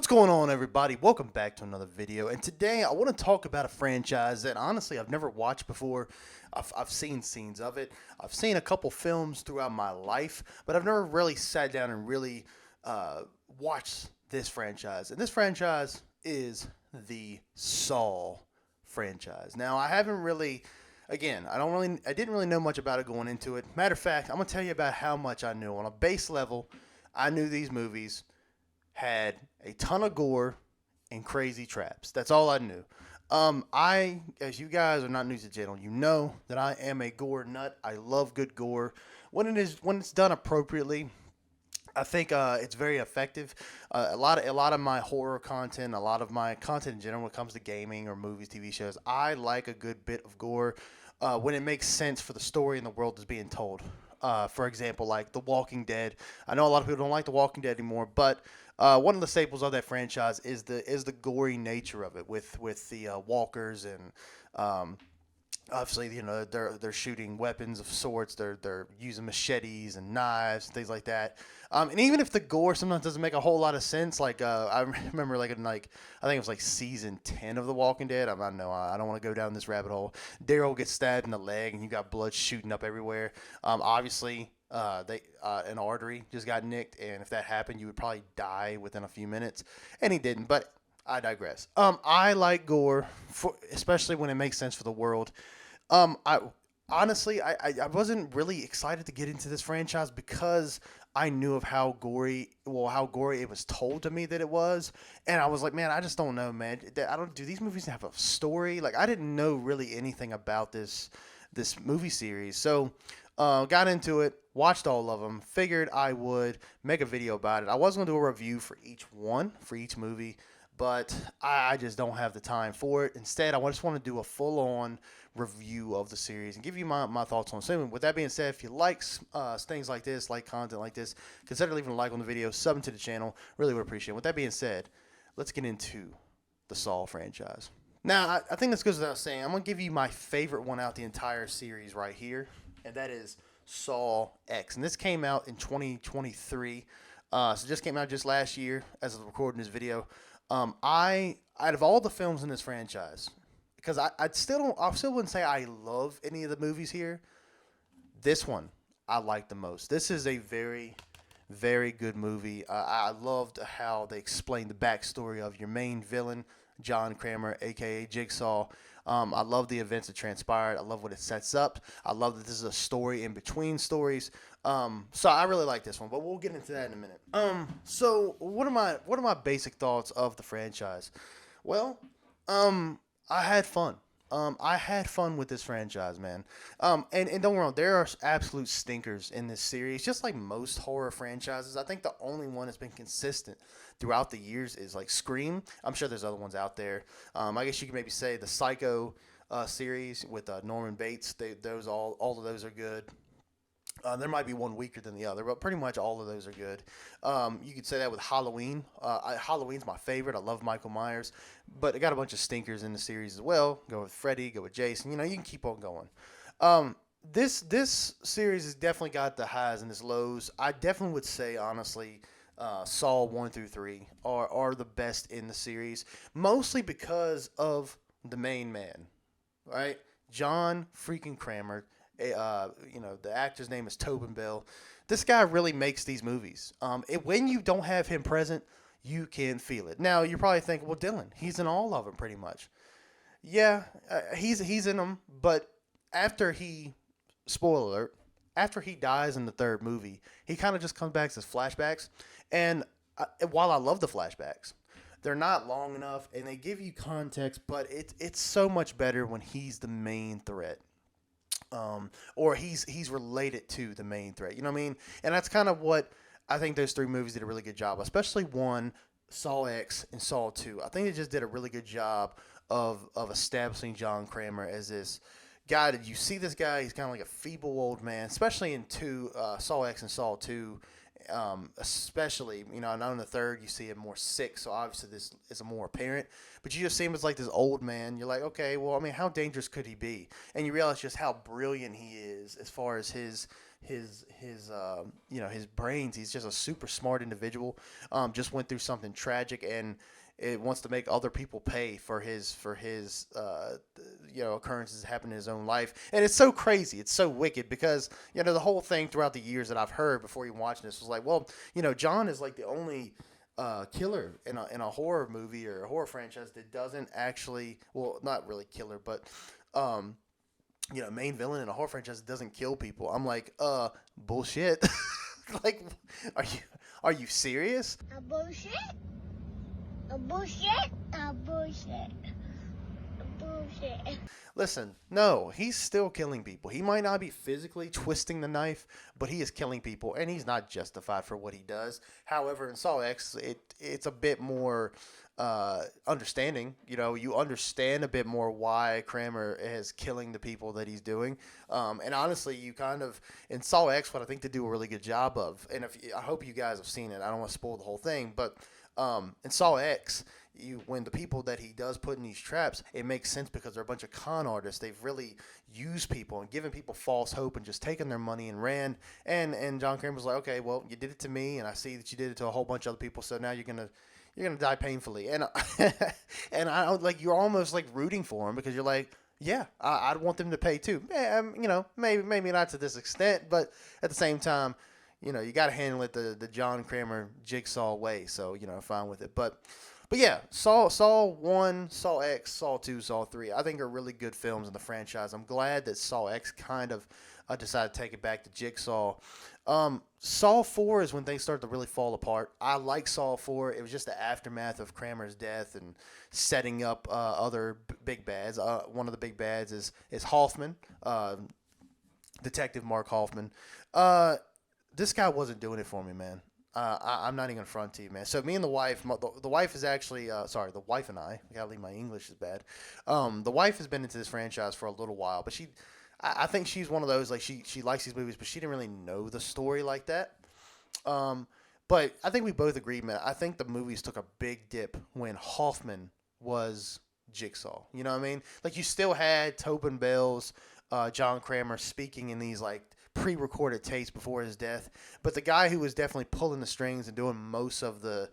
What's going on, everybody? Welcome back to another video. And today I want to talk about a franchise that honestly I've never watched before. I've seen scenes of it. I've seen a couple films throughout my life, but I've never really sat down and really watched this franchise. And this franchise is the Saw franchise. Now, I haven't really, again, I didn't really know much about it going into it. Matter of fact, I'm going to tell you about how much I knew. On a base level, I knew these movies had a ton of gore and crazy traps. That's all I knew. As you guys are not new to the channel, you know that I am a gore nut. I love good gore. When it's done appropriately, I think it's very effective. A lot of my horror content, a lot of my content in general, when it comes to gaming or movies, TV shows, I like a good bit of gore when it makes sense for the story and the world that's being told. For example, like The Walking Dead. I know a lot of people don't like The Walking Dead anymore, but one of the staples of that franchise is the gory nature of it, with the walkers and obviously, they're shooting weapons of sorts. They're using machetes and knives and things like that. And even if the gore sometimes doesn't make a whole lot of sense, like I remember I think it was like season 10 of The Walking Dead. I don't know. I don't want to go down this rabbit hole. Daryl gets stabbed in the leg and you got blood shooting up everywhere. Obviously, an artery just got nicked, and if that happened, you would probably die within a few minutes. And he didn't, but I digress. I like gore, especially when it makes sense for the world. I honestly, I wasn't really excited to get into this franchise because I knew of how gory it was told to me that it was, and I was like, man, I just don't know, man. Do these movies have a story? Like, I didn't know really anything about this movie series, so got into it, watched all of them, figured I would make a video about it. I was going to do a review for each movie, but I just don't have the time for it. Instead, I just want to do a full-on review of the series and give you my thoughts on it. So with that being said, if you like things like this, like content like this, consider leaving a like on the video, subbing to the channel. Really would appreciate it. With that being said, let's get into the Saw franchise. Now, I think this goes without saying. I'm going to give you my favorite one out the entire series right here, and that is Saw X. And this came out in 2023. So it just came out just last year as of recording this video. Out of all the films in this franchise, because I still wouldn't say I love any of the movies here. This one I like the most. This is a very, very good movie. I loved how they explained the backstory of your main villain, John Kramer, aka Jigsaw. I love the events that transpired. I love what it sets up. I love that this is a story in between stories. So I really like this one, but we'll get into that in a minute. So what are my basic thoughts of the franchise? Well, I had fun. I had fun with this franchise, man. And don't get me wrong, there are absolute stinkers in this series, just like most horror franchises. I think the only one that's been consistent throughout the years is like Scream. I'm sure there's other ones out there. I guess you could maybe say the Psycho series with Norman Bates. All of those are good. There might be one weaker than the other, but pretty much all of those are good. You could say that with Halloween. Halloween's my favorite. I love Michael Myers, but I got a bunch of stinkers in the series as well. Go with Freddy, go with Jason. You can keep on going. This series has definitely got the highs and its lows. I definitely would say, honestly, Saw 1 through 3 are the best in the series, mostly because of the main man, right? John freaking Kramer. The actor's name is Tobin Bell. This guy really makes these movies. When you don't have him present, you can feel it. Now, you're probably thinking, well, Dylan, he's in all of them pretty much. Yeah, he's in them, but spoiler alert, after he dies in the third movie, he kind of just comes back as flashbacks. And while I love the flashbacks, they're not long enough, and they give you context, but it's so much better when he's the main threat. Or he's related to the main threat. You know what I mean? And that's kind of what I think those three movies did a really good job, especially one, Saw X, and Saw 2. I think they just did a really good job of establishing John Kramer as this guy. Did you see this guy? He's kind of like a feeble old man, especially in Saw X and Saw 2. Especially, and on the third, you see him more sick, so obviously this is more apparent. But you just see him as like this old man. You're like, okay, well, I mean, how dangerous could he be? And you realize just how brilliant he is as far as his his brains. He's just a super smart individual. Just went through something tragic, and it wants to make other people pay for his occurrences that happen in his own life. And it's so crazy, it's so wicked, because the whole thing throughout the years that I've heard before even watching this was like, well, John is like the only killer in a horror movie or a horror franchise that doesn't actually, well, not really killer, but main villain in a horror franchise doesn't kill people. I'm like, bullshit. Like, are you serious? A bullshit? A bullshit? A bullshit? A bullshit? Listen, no, he's still killing people. He might not be physically twisting the knife, but he is killing people, and he's not justified for what he does. However, in Saw X, it's a bit more understanding. You understand a bit more why Kramer is killing the people that he's doing. And honestly, you kind of, in Saw X, what I think they do a really good job of, and I hope you guys have seen it. I don't want to spoil the whole thing, but in Saw X, when the people that he does put in these traps, it makes sense because they're a bunch of con artists. They've really used people and given people false hope and just taken their money and ran. And John Kramer was like, okay, well, you did it to me, and I see that you did it to a whole bunch of other people. So now you're gonna die painfully. And and I like, you're almost like rooting for him, because you're like, yeah, I'd want them to pay too. Maybe not to this extent, but at the same time, you got to handle it the John Kramer Jigsaw way. So fine with it. But yeah, Saw 1, Saw X, Saw 2, Saw 3, I think are really good films in the franchise. I'm glad that Saw X kind of decided to take it back to Jigsaw. Saw 4 is when things start to really fall apart. I like Saw 4. It was just the aftermath of Kramer's death and setting up other big bads. One of the big bads is Hoffman, Detective Mark Hoffman. This guy wasn't doing it for me, man. I'm not even gonna front to you, man. So me and the wife, the wife is actually, the wife and I gotta leave, my English is bad. The wife has been into this franchise for a little while, but I think she's one of those, like, she likes these movies, but she didn't really know the story like that. But I think we both agreed, man. I think the movies took a big dip when Hoffman was Jigsaw. You know what I mean? Like, you still had Tobin Bell's John Kramer speaking in these, like, pre-recorded tapes before his death, but the guy who was definitely pulling the strings and doing most of the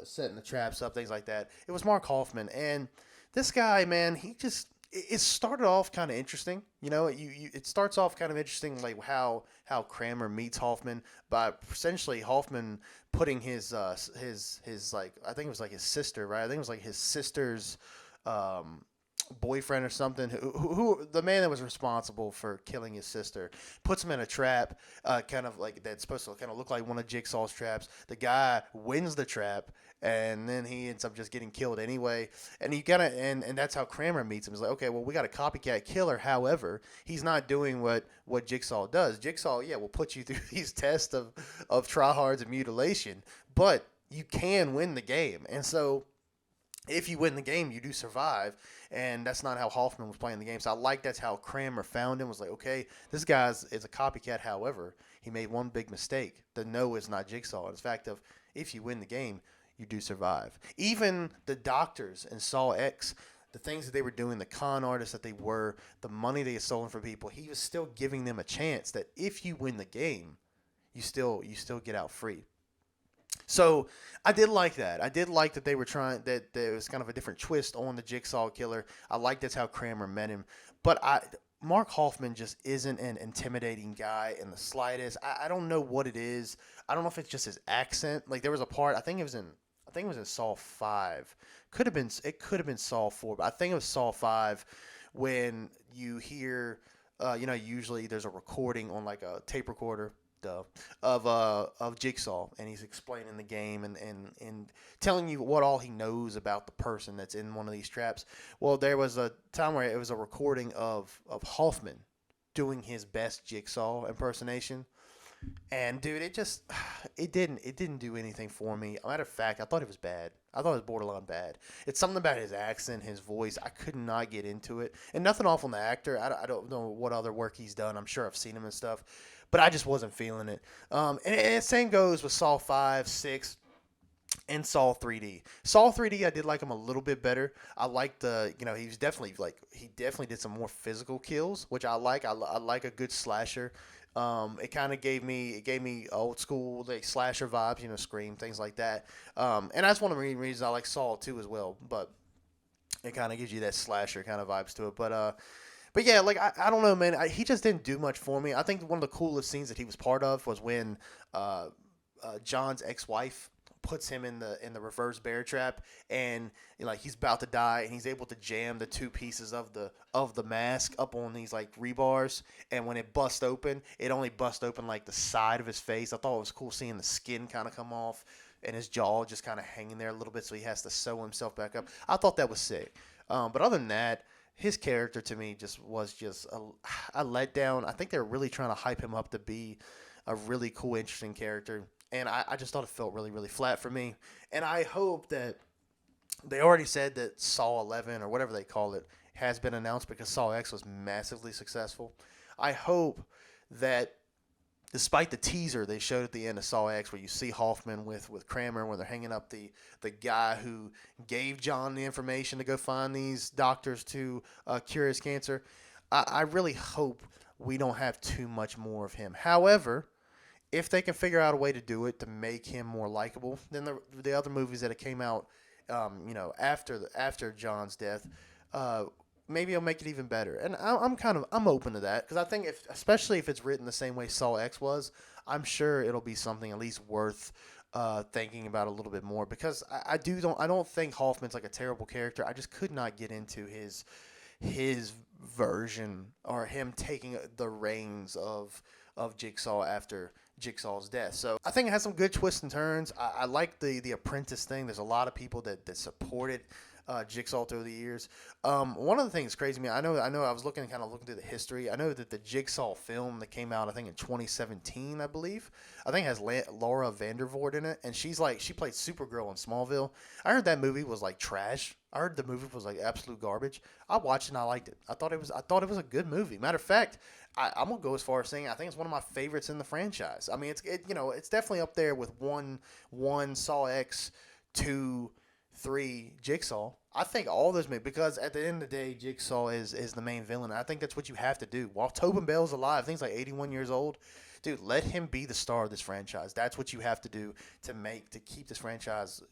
setting the traps up, things like that, it was Mark Hoffman. And this guy, man, it started off kind of interesting. It starts off kind of interesting, like how Kramer meets Hoffman by essentially Hoffman putting his like, I think it was like his sister, right? I think it was like his sister's boyfriend or something, who the man that was responsible for killing his sister, puts him in a trap, kind of like, that's supposed to kind of look like one of Jigsaw's traps. The guy wins the trap, and then he ends up just getting killed anyway. And and that's how Kramer meets him. He's like, okay, well, we got a copycat killer. However, he's not doing what Jigsaw does. Jigsaw, yeah, will put you through these tests of tryhards and mutilation, but you can win the game. And so if you win the game, you do survive, and that's not how Hoffman was playing the game. So I like that's how Kramer found him, was like, okay, this guy is a copycat. However, he made one big mistake. The no is not Jigsaw. It's the fact of, if you win the game, you do survive. Even the doctors in Saw X, the things that they were doing, the con artists that they were, the money they had stolen from people, he was still giving them a chance that if you win the game, you still get out free. So I did like that. I did like that they were trying, that there was kind of a different twist on the Jigsaw killer. I like that's how Kramer met him. But Mark Hoffman just isn't an intimidating guy in the slightest. I don't know what it is. I don't know if it's just his accent. Like, there was a part, I think it was in Saw 5. It could have been Saw 4, but I think it was Saw 5, when you hear, usually there's a recording on like a tape recorder of Jigsaw, and he's explaining the game and telling you what all he knows about the person that's in one of these traps. Well, there was a time where it was a recording of Hoffman doing his best Jigsaw impersonation, and dude, it didn't do anything for me. Matter of fact, I thought it was bad. I thought it was borderline bad. It's something about his accent, his voice. I could not get into it, and nothing off on the actor. I don't know what other work he's done. I'm sure I've seen him and stuff, but I just wasn't feeling it. And the same goes with Saw 5, 6, and Saw 3D. Saw 3D, I did like him a little bit better. I liked he definitely did some more physical kills, which I like. I like a good slasher. It kind of gave me old school like slasher vibes, you know, Scream, things like that. And that's one of the reasons I like Saw too as well. But it kind of gives you that slasher kind of vibes to it. But yeah, like I don't know, man. He just didn't do much for me. I think one of the coolest scenes that he was part of was when uh, John's ex-wife puts him in the reverse bear trap, and you know, like he's about to die, and he's able to jam the two pieces of the mask up on these like rebars, and when it busts open, it only busts open like the side of his face. I thought it was cool seeing the skin kind of come off and his jaw just kind of hanging there a little bit, so he has to sew himself back up. I thought that was sick. But other than that, his character to me was just a letdown. I think they're really trying to hype him up to be a really cool, interesting character, and I just thought it felt really, really flat for me. And I hope that they already said that Saw 11 or whatever they call it has been announced because Saw X was massively successful. I hope that despite the teaser they showed at the end of Saw X, where you see Hoffman with Kramer, where they're hanging up the guy who gave John the information to go find these doctors to cure his cancer, I really hope we don't have too much more of him. However, if they can figure out a way to do it to make him more likable than the other movies that came out, you know, after John's death, maybe it'll make it even better. And I'm open to that because I think especially if it's written the same way Saw X was, I'm sure it'll be something at least worth thinking about a little bit more because I don't think Hoffman's like a terrible character. I just could not get into his version or him taking the reins of Jigsaw after Jigsaw's death. So I think it has some good twists and turns. I like the apprentice thing. There's a lot of people that supported Jigsaw through the years. One of the things crazy to me, I know I was looking through the history. I know that the Jigsaw film that came out, I think in 2017, I believe, I think it has Laura Vandervoort in it, and she played Supergirl in Smallville. I heard that movie was like trash. I heard the movie was like absolute garbage. I watched it and I liked it. I thought it was a good movie. Matter of fact, I'm gonna go as far as saying I think it's one of my favorites in the franchise. I mean, it's definitely up there with one Saw X, 2, 3 Jigsaw. I think all those movies, because at the end of the day, Jigsaw is the main villain. And I think that's what you have to do. While Tobin Bell's alive, I think he's like 81 years old. Dude, let him be the star of this franchise. That's what you have to do to keep this franchise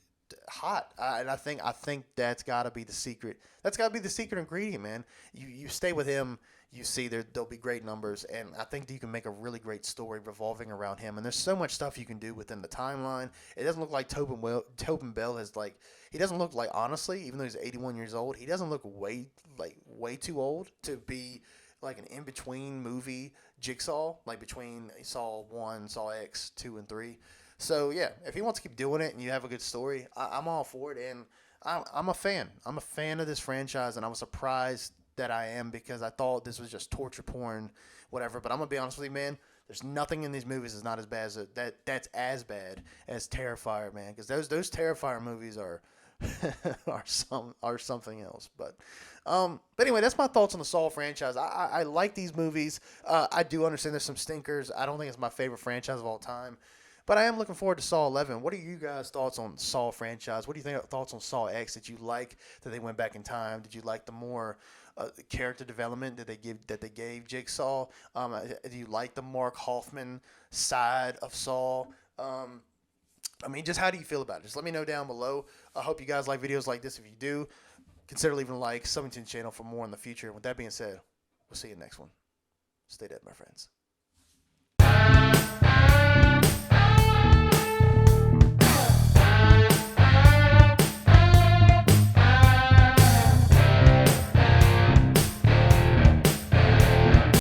hot. And I think that's got to be the secret. That's got to be the secret ingredient, man. You stay with him. You see there'll be great numbers, and I think that you can make a really great story revolving around him. And there's so much stuff you can do within the timeline. It doesn't look like Tobin Bell is like, he doesn't look like, honestly, even though he's 81 years old, he doesn't look way too old to be like an in between movie Jigsaw, like between Saw 1, Saw X, 2, and 3. So yeah, if he wants to keep doing it and you have a good story, I'm all for it. And I'm a fan. I'm a fan of this franchise, and I was surprised that I am because I thought this was just torture porn, whatever. But I'm gonna be honest with you, man. There's nothing in these movies that's not as bad as that's as bad as Terrifier, man. Because those Terrifier movies are are something else. But anyway, that's my thoughts on the Saw franchise. I like these movies. I do understand there's some stinkers. I don't think it's my favorite franchise of all time. But I am looking forward to Saw 11. What are you guys' thoughts on Saw franchise? What do you think thoughts on Saw X? Did you like that they went back in time? Did you like the more character development that they gave Jigsaw? Do you like the Mark Hoffman side of Saw? I mean, just how do you feel about it? Just let me know down below. I hope you guys like videos like this. If you do, consider leaving a like, subbing to the channel for more in the future. With that being said, we'll see you in the next one. Stay dead, my friends.